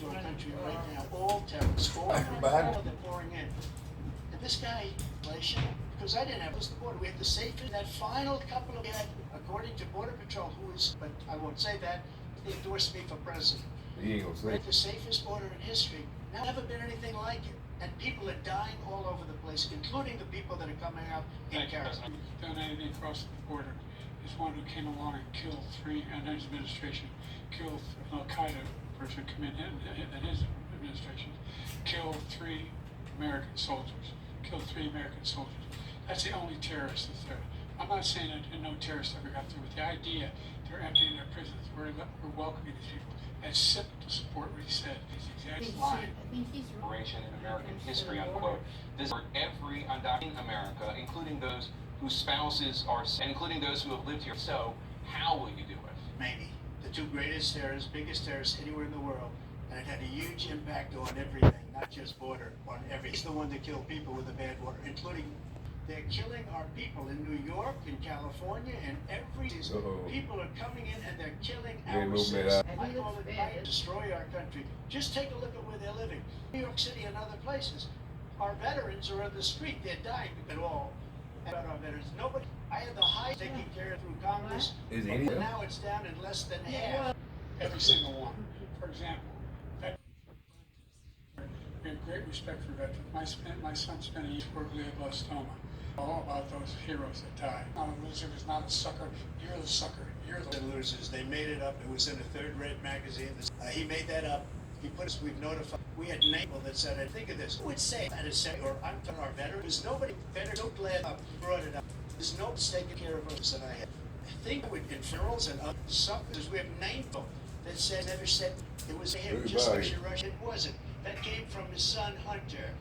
into our country right now, all terrorists, all they're pouring in. And this guy, because I didn't have this border, we had the safest, that final couple of, according to Border Patrol, but I won't say that, they endorsed me for president. He ain't gonna say. The safest border in history. Now, never been anything like it. And people are dying all over the place, including the people that are coming out in Carolina. Done anything across the border is one who came along and killed three, and his administration killed an Al-Qaeda person come in his administration, killed three American soldiers. That's the only terrorist that's there. I'm not saying that no terrorists ever got there, but the idea they're emptying their prisons, we're welcoming these people. That's simple to support what he said. He's exact line. In American history, unquote. This is for every undocumented America, including those whose spouses are, and including those who have lived here. So, how will you do it? Maybe the two greatest terrorists, biggest terrorists anywhere in the world, and it had a huge impact on everything, not just border, on everything. He's the one that killed people with the bad water, including. They're killing our people in New York, in California, and every people are coming in and they're killing our citizens. I call it trying to destroy our country. Just take a look at where they're living. New York City and other places. Our veterans are on the street. They're dying at all. About our veterans, nobody. I had the highest taken care of through Congress. Is but now it's down in less than half. Every single one. For example, we have great respect for veterans. My son spent a year for glioblastoma. All about those heroes that died. Not a loser is not a sucker. You're the sucker. You're the losers. They made it up. It was in a third-rate magazine. He made that up. He put us. We've notified. We had people that said, "I think of this." Who would say that? Is say, or I'm telling our veterans. There's nobody better. So glad I brought it up. There's no taking care of us that I had. I think with funerals and other suckers, we have 9 people that said never said it was him. Just like Russia, it wasn't. That came from his son Hunter.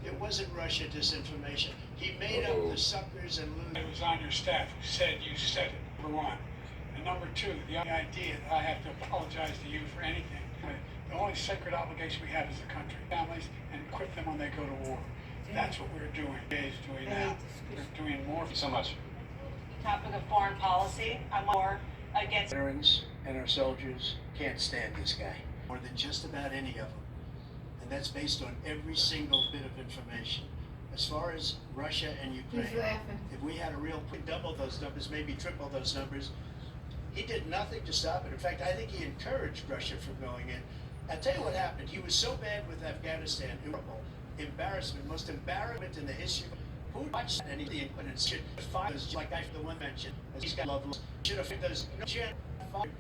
It wasn't Russia disinformation. He made up the suckers and losers. It was on your staff who said you said it, number one. And number two, the idea that I have to apologize to you for anything. The only sacred obligation we have as a country, families, and equip them when they go to war. That's what we're doing. Doing now. We're doing more. Thank you so much. Topic of foreign policy. I'm more against. Veterans and our soldiers can't stand this guy more than just about any of them. And that's based on every single bit of information. As far as Russia and Ukraine, if we had a real double those numbers, maybe triple those numbers, he did nothing to stop it. In fact, I think he encouraged Russia from going in. I'll tell you what happened. He was so bad with Afghanistan, embarrassment, most embarrassment in the history. Who watched anything when it should find those, like I the one mentioned, he's got love. Should have those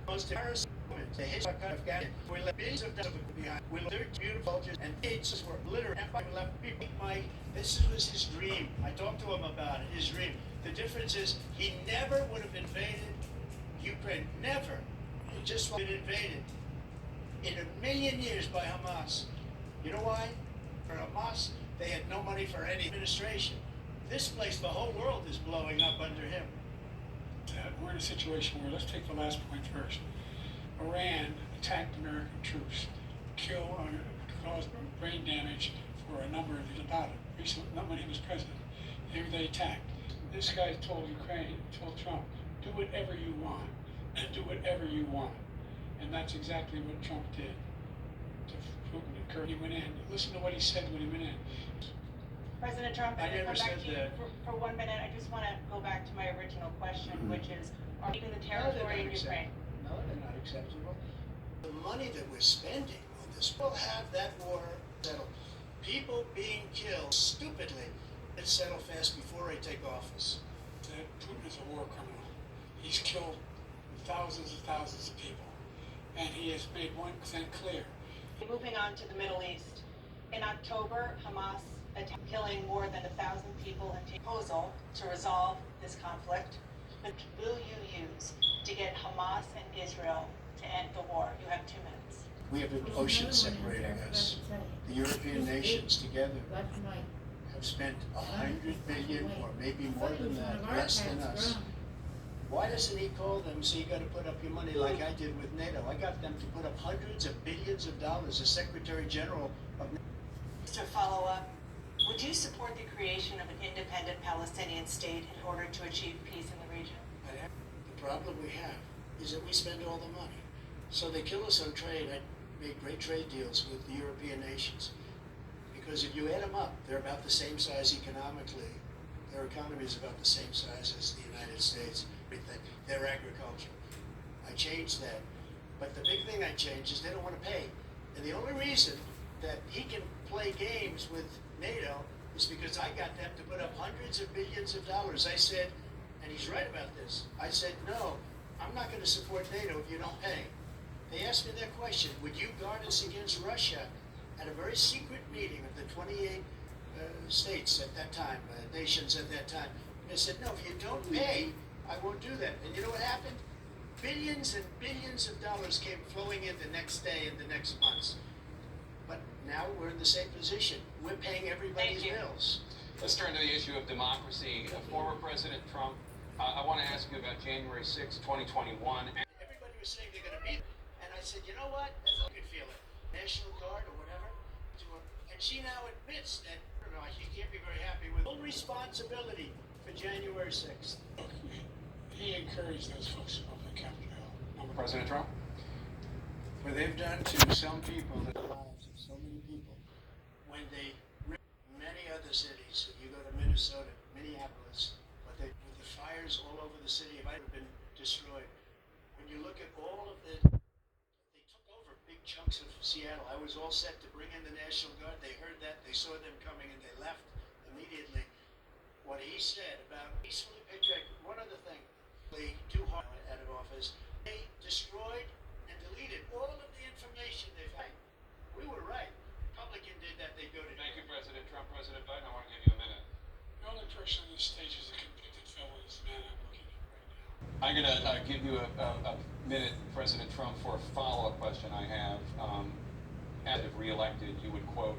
most embarrassing moments. The history of Afghanistan. We left billions of dollars behind. We left 30 beautiful soldiers and AIDS were literally empire left people. This was his dream. I talked to him about it, his dream. The difference is he never would have invaded Ukraine. Never. He just would have invaded in a million years by Hamas. You know why? For Hamas, they had no money for any administration. This place, the whole world is blowing up under him. We're in a situation where, let's take the last point first. Iran attacked American troops, caused brain damage for a number of these about it. Recently, not when he was president. They attacked. This guy told Trump, do whatever you want, and do whatever you want. And that's exactly what Trump did to Putin and Kurd. He went in. Listen to what he said when he went in. President Trump, I'm going to come back to you that. for 1 minute. I just want to go back to my original question, which is, are we leaving the territory in Ukraine? No, they're not acceptable. The money that we're spending on this, we'll have that war settled. People being killed stupidly, let's settle fast before I take office. Putin is a war criminal. He's killed thousands and thousands of people. And he has made one thing clear. Moving on to the Middle East. In October, Hamas attacked, killing more than 1,000 people and proposal to resolve this conflict. What will you use to get Hamas and Israel to end the war? You have 2 minutes. We have an ocean separating us. The European nations together have spent $100 billion, or maybe more than that, less than us. Why doesn't he call them, so you got to put up your money like I did with NATO? I got them to put up hundreds of billions of dollars, the Secretary General of NATO. To follow up, would you support the creation of an independent Palestinian state in order to achieve peace in the region? The problem we have is that we spend all the money. So they kill us on trade. made great trade deals with the European nations. Because if you add them up, they're about the same size economically. Their economy is about the same size as the United States. Their agriculture. I changed that. But the big thing I changed is they don't want to pay. And the only reason that he can play games with NATO is because I got them to put up hundreds of billions of dollars. I said, and he's right about this, I said, no, I'm not going to support NATO if you don't pay. They asked me that question, would you guard us against Russia, at a very secret meeting of the 28 states at that time, nations at that time. And they said, no, if you don't pay, I won't do that. And you know what happened? Billions and billions of dollars came flowing in the next day and the next months. But now we're in the same position. We're paying everybody's bills. Let's turn to the issue of democracy. Former President Trump, I want to ask you about January 6, 2021. Everybody was saying they're going to beat it. And I said, you know what? I can feel it. National Guard or whatever. And she now admits that, I don't know, she can't be very happy with full responsibility for January 6th. Look, he encouraged those folks to go to the Capitol Hill. President Trump? What they've done to some people, the lives of so many people, when they rip many other cities, if you go to Minnesota, Minneapolis, with the fires all over the city might have been destroyed. When you look at all of they took over big chunks of Seattle. I was all set to bring in the National Guard. They heard that, they saw them coming, and they left immediately. What he said about peacefully paycheck, one other thing, they too hard out of office, they destroyed and deleted all of the information they've had. We were right. Republican did that, they go to Thank you, President Trump. President Biden, I want to give you a minute. The only person on this stage is a convicted felon, is the man I'm looking at right now. I'm going to give you a minute, President Trump, for a follow-up question I have. As if reelected, you would quote